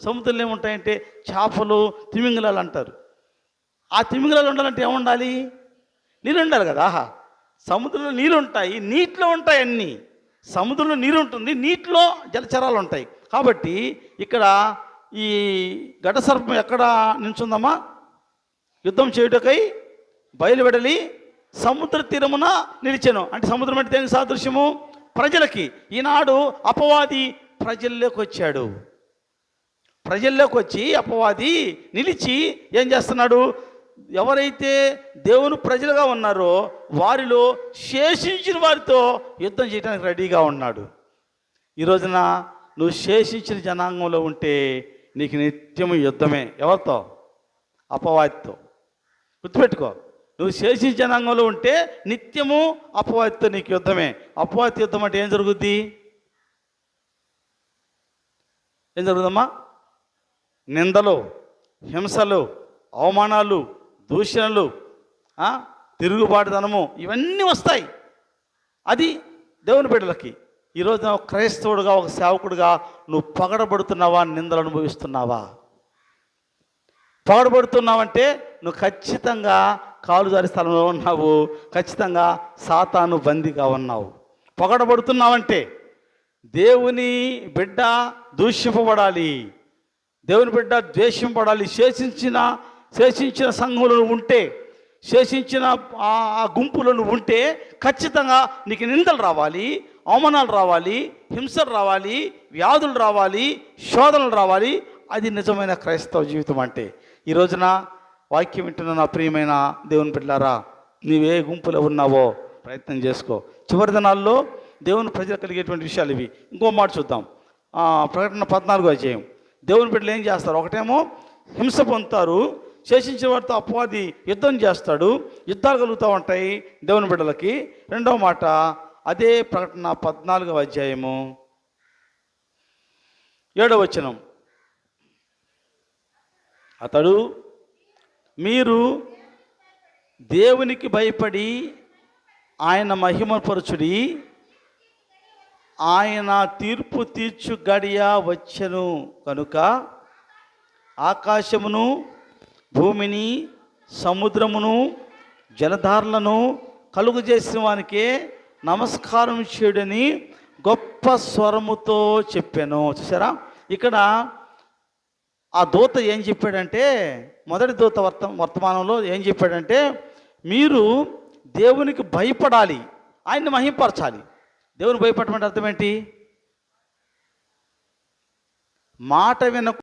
సముద్రంలో ఏముంటాయంటే చేపలు, తిమింగలాలు అంటారు. ఆ తిమింగలాలు ఉండాలంటే ఏముండాలి? నీళ్ళు ఉండాలి కదా. సముద్రంలో నీళ్ళు ఉంటాయి, నీటిలో ఉంటాయి అన్నీ. సముద్రంలో నీరు ఉంటుంది, నీటిలో జలచరాలు ఉంటాయి. కాబట్టి ఇక్కడ ఈ ఘటసర్పం ఎక్కడ నిల్చుందమ్మా? యుద్ధం చేయుటకై బయలువెడలి సముద్ర తీరమున నిలిచెను. అంటే సముద్రం అంటే దేనికి సాదృశ్యము? ప్రజలకి. ఈనాడు అపవాది ప్రజల్లోకి వచ్చాడు. ప్రజల్లోకి వచ్చి అపవాది నిలిచి ఏం చేస్తున్నాడు? ఎవరైతే దేవుని ప్రజలుగా ఉన్నారో వారిలో శేషించిన వారితో యుద్ధం చేయడానికి రెడీగా ఉన్నాడు. ఈ రోజున నువ్వు శేషించిన జనాంగంలో ఉంటే నీకు నిత్యము యుద్ధమే. ఎవరితో? అపవాదితో. గుర్తుపెట్టుకో, నువ్వు శేషించిన జనాంగంలో ఉంటే నిత్యము అపవాదితో నీకు యుద్ధమే. అపవాది యుద్ధం అంటే ఏం జరుగుద్ది? ఏం జరుగుదమ్మా? నిందలు, హింసలు, అవమానాలు, దూషణలు, తిరుగుబాటుతనము, ఇవన్నీ వస్తాయి. అది దేవుని బిడ్డలకి. ఈరోజు ఒక క్రైస్తవుడుగా, ఒక సేవకుడుగా నువ్వు పగడబడుతున్నావా? నిందలు అనుభవిస్తున్నావా? పగడబడుతున్నావంటే నువ్వు ఖచ్చితంగా కాలు జారి స్థలంలో ఉన్నావు, ఖచ్చితంగా సాతాను బందీగా ఉన్నావు. పగడబడుతున్నావంటే దేవుని బిడ్డ దూషింపబడాలి, దేవుని బిడ్డ ద్వేషింపబడాలి. శేషించిన సంఘంలో ఉంటే, శేషించిన ఆ గుంపులో ఉంటే ఖచ్చితంగా నీకు నిందలు రావాలి, అవమానాలు రావాలి, హింసలు రావాలి, వ్యాధులు రావాలి, శోధనలు రావాలి. అది నిజమైన క్రైస్తవ జీవితం అంటే. ఈ రోజున వాక్యం వింటున్న నా ప్రియమైన దేవుని బిడ్డలారా, నీవే గుంపులో ఉన్నావో ప్రయత్నం చేసుకో. చివరి దినాల్లో దేవుని ప్రజలు కలిగేటువంటి విషయాలు ఇవి. ఇంకో మాట చూద్దాం. ప్రకటన 14వ అధ్యాయం. దేవుని బిడ్డలు ఏం చేస్తారు? ఒకటేమో హింస పొందుతారు, శేషించిన వారితో అపవాది యుద్ధం చేస్తాడు, యుద్ధాలు కలుగుతూ ఉంటాయి దేవుని బిడ్డలకి. రెండవ మాట అదే ప్రకటన 14వ అధ్యాయము 7వ వచనం. అతడు, మీరు దేవునికి భయపడి ఆయన మహిమపరచుడి, ఆయన తీర్పు తీర్చు గడియ వచ్చెను కనుక ఆకాశమును, భూమిని, సముద్రమును, జలధారలను కలుగు చేసిన వానికే నమస్కారం చేయడని గొప్ప స్వరముతో చెప్పాను. చూసారా, ఇక్కడ ఆ దూత ఏం చెప్పాడంటే, మొదటి దూత వర్తమానంలో ఏం చెప్పాడంటే, మీరు దేవునికి భయపడాలి, ఆయన్ని మహింపరచాలి. దేవుని భయపడమంటే అర్థం ఏంటి? మాట విన